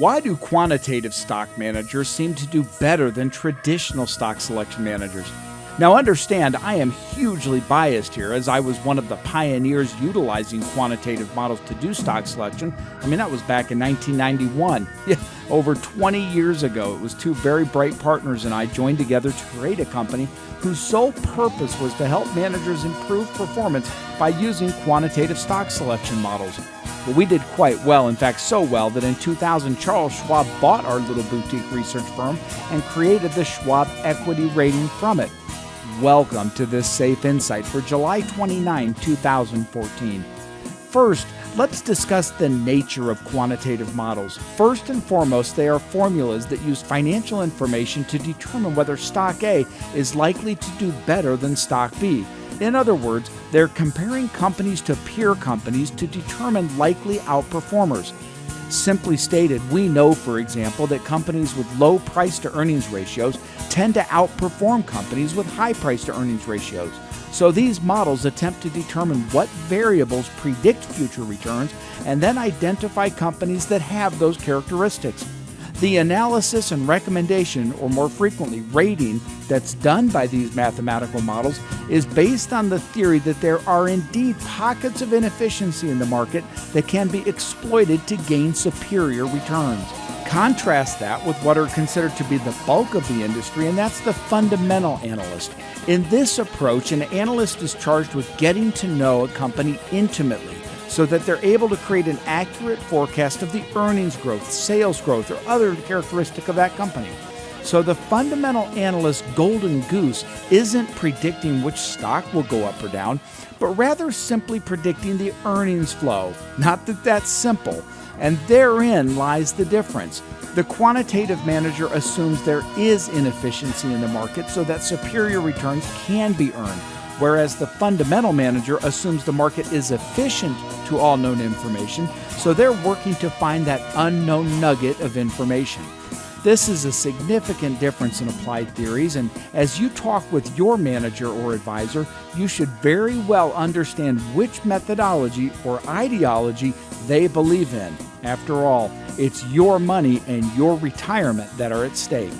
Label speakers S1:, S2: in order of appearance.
S1: Why do quantitative stock managers seem to do better than traditional stock selection managers? Now understand, I am hugely biased here, as I was one of the pioneers utilizing quantitative models to do stock selection. That was back in 1991. Over 20 years ago, it was two very bright partners and I joined together to create a company whose sole purpose was to help managers improve performance by using quantitative stock selection models. Well, we did quite well, in fact so well that in 2000 Charles Schwab bought our little boutique research firm and created the Schwab Equity Rating from it. Welcome to this Safe Insight for July 29, 2014. First, let's discuss the nature of quantitative models. First and foremost, they are formulas that use financial information to determine whether stock A is likely to do better than stock B. In other words, they're comparing companies to peer companies to determine likely outperformers. Simply stated, we know, for example, that companies with low price-to-earnings ratios tend to outperform companies with high price-to-earnings ratios. So these models attempt to determine what variables predict future returns and then identify companies that have those characteristics. The analysis and recommendation, or more frequently rating, that's done by these mathematical models is based on the theory that there are indeed pockets of inefficiency in the market that can be exploited to gain superior returns. Contrast that with what are considered to be the bulk of the industry, and that's the fundamental analyst. In this approach, an analyst is charged with getting to know a company intimately, so that they're able to create an accurate forecast of the earnings growth, sales growth, or other characteristic of that company. So the fundamental analyst's golden goose isn't predicting which stock will go up or down, but rather simply predicting the earnings flow. Not that that's simple, and therein lies the difference. The quantitative manager assumes there is inefficiency in the market so that superior returns can be earned, whereas the fundamental manager assumes the market is efficient to all known information, so they're working to find that unknown nugget of information. This is a significant difference in applied theories, and as you talk with your manager or advisor, you should very well understand which methodology or ideology they believe in. After all, it's your money and your retirement that are at stake.